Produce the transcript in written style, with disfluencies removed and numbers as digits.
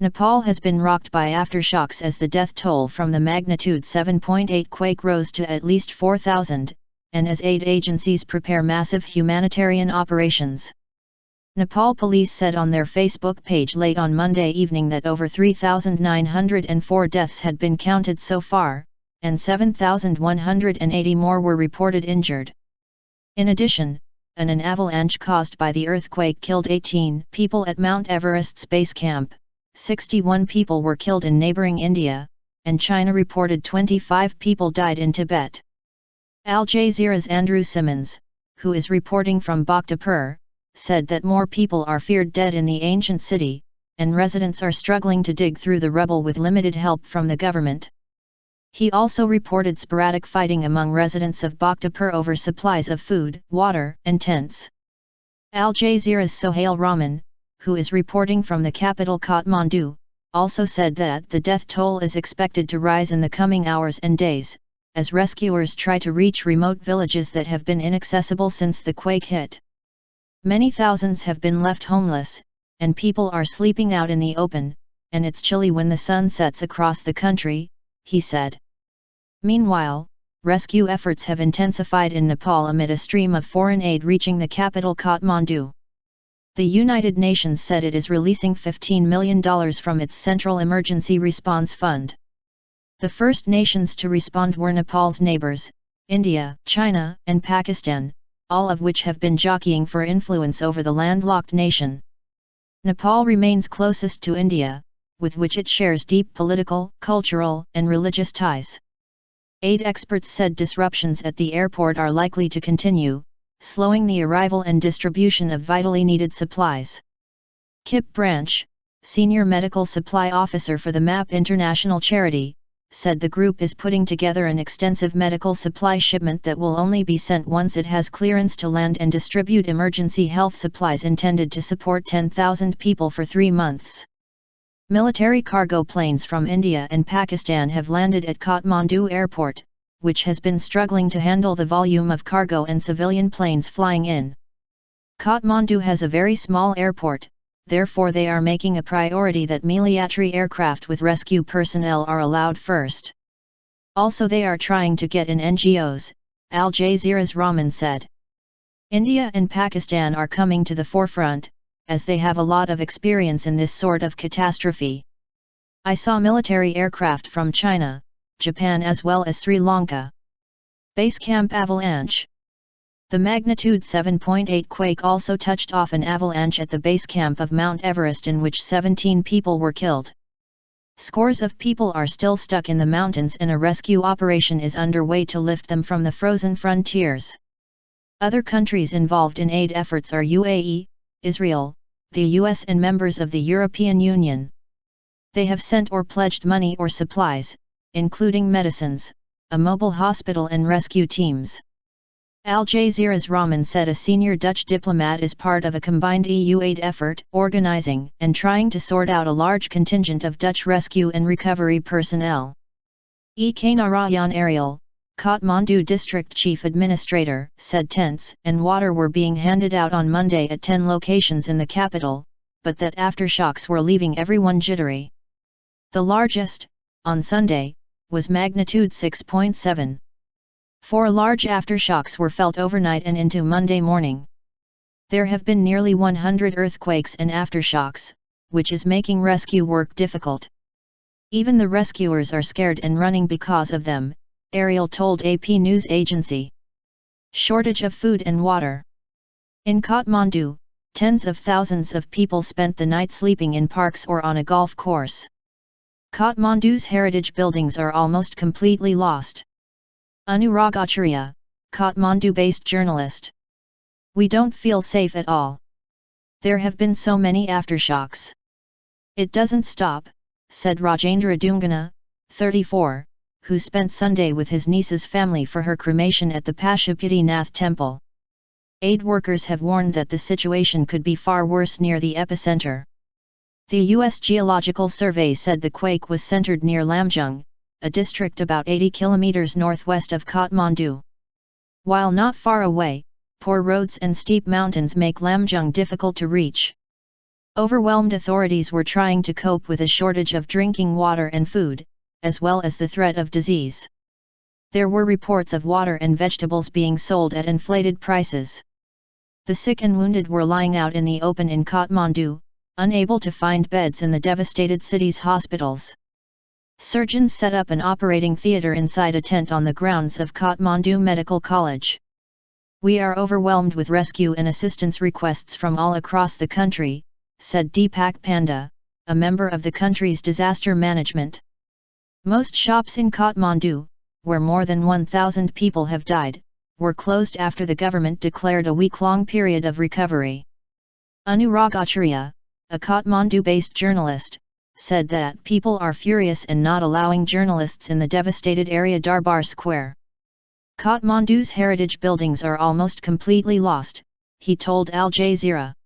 Nepal has been rocked by aftershocks as the death toll from the magnitude 7.8 quake rose to at least 4,000, and as aid agencies prepare massive humanitarian operations. Nepal police said on their Facebook page late on Monday evening that over 3,904 deaths had been counted so far, and 7,180 more were reported injured. In addition, an avalanche caused by the earthquake killed 18 people at Mount Everest's base camp, 61 people were killed in neighbouring India, and China reported 25 people died in Tibet. Al Jazeera's Andrew Simmons, who is reporting from Bhaktapur, said that more people are feared dead in the ancient city, and residents are struggling to dig through the rubble with limited help from the government. He also reported sporadic fighting among residents of Bhaktapur over supplies of food, water, and tents. Al Jazeera's Sohail Rahman, who is reporting from the capital Kathmandu, also said that the death toll is expected to rise in the coming hours and days, as rescuers try to reach remote villages that have been inaccessible since the quake hit. Many thousands have been left homeless, and people are sleeping out in the open, and it's chilly when the sun sets across the country, he said. Meanwhile, rescue efforts have intensified in Nepal amid a stream of foreign aid reaching the capital Kathmandu. The United Nations said it is releasing $15 million from its Central Emergency Response Fund. The first nations to respond were Nepal's neighbors, India, China, and Pakistan, all of which have been jockeying for influence over the landlocked nation. Nepal remains closest to India, with which it shares deep political, cultural, and religious ties. Aid experts said disruptions at the airport are likely to continue, slowing the arrival and distribution of vitally needed supplies. Kip Branch, senior medical supply officer for the MAP International Charity, said the group is putting together an extensive medical supply shipment that will only be sent once it has clearance to land and distribute emergency health supplies intended to support 10,000 people for 3 months. Military cargo planes from India and Pakistan have landed at Kathmandu Airport, which has been struggling to handle the volume of cargo and civilian planes flying in. Kathmandu has a very small airport, therefore they are making a priority that military aircraft with rescue personnel are allowed first. Also they are trying to get in NGOs, Al Jazeera's Rahman said. India and Pakistan are coming to the forefront, as they have a lot of experience in this sort of catastrophe. I saw military aircraft from China, Japan as well as Sri Lanka. Base Camp Avalanche. The magnitude 7.8 quake also touched off an avalanche at the base camp of Mount Everest in which 17 people were killed. Scores of people are still stuck in the mountains and a rescue operation is underway to lift them from the frozen frontiers. Other countries involved in aid efforts are UAE, Israel, the US and members of the European Union. They have sent or pledged money or supplies, including medicines, a mobile hospital and rescue teams. Al Jazeera's Rahman said a senior Dutch diplomat is part of a combined EU aid effort, organizing and trying to sort out a large contingent of Dutch rescue and recovery personnel. Ek Narayan Ariel, Kathmandu district chief administrator, said tents and water were being handed out on Monday at 10 locations in the capital, but that aftershocks were leaving everyone jittery. The largest, on Sunday, was magnitude 6.7. 4 large aftershocks were felt overnight and into Monday morning. There have been nearly 100 earthquakes and aftershocks, which is making rescue work difficult. Even the rescuers are scared and running because of them, Ariel told AP news agency. Shortage of food and water. In Kathmandu, tens of thousands of people spent the night sleeping in parks or on a golf course. Kathmandu's heritage buildings are almost completely lost. Anurag Acharya, Kathmandu-based journalist. We don't feel safe at all. There have been so many aftershocks. It doesn't stop, said Rajendra Dungana, 34, who spent Sunday with his niece's family for her cremation at the Pashupati Nath temple. Aid workers have warned that the situation could be far worse near the epicenter. The U.S. Geological Survey said the quake was centered near Lamjung, a district about 80 kilometers northwest of Kathmandu. While not far away, poor roads and steep mountains make Lamjung difficult to reach. Overwhelmed authorities were trying to cope with a shortage of drinking water and food, as well as the threat of disease. There were reports of water and vegetables being sold at inflated prices. The sick and wounded were lying out in the open in Kathmandu, unable to find beds in the devastated city's hospitals. Surgeons set up an operating theatre inside a tent on the grounds of Kathmandu Medical College. "We are overwhelmed with rescue and assistance requests from all across the country," said Deepak Panda, a member of the country's disaster management. Most shops in Kathmandu, where more than 1,000 people have died, were closed after the government declared a week-long period of recovery. Anurag Acharya, a Kathmandu-based journalist, said that people are furious and not allowing journalists in the devastated area Darbar Square. "Kathmandu's heritage buildings are almost completely lost," he told Al Jazeera.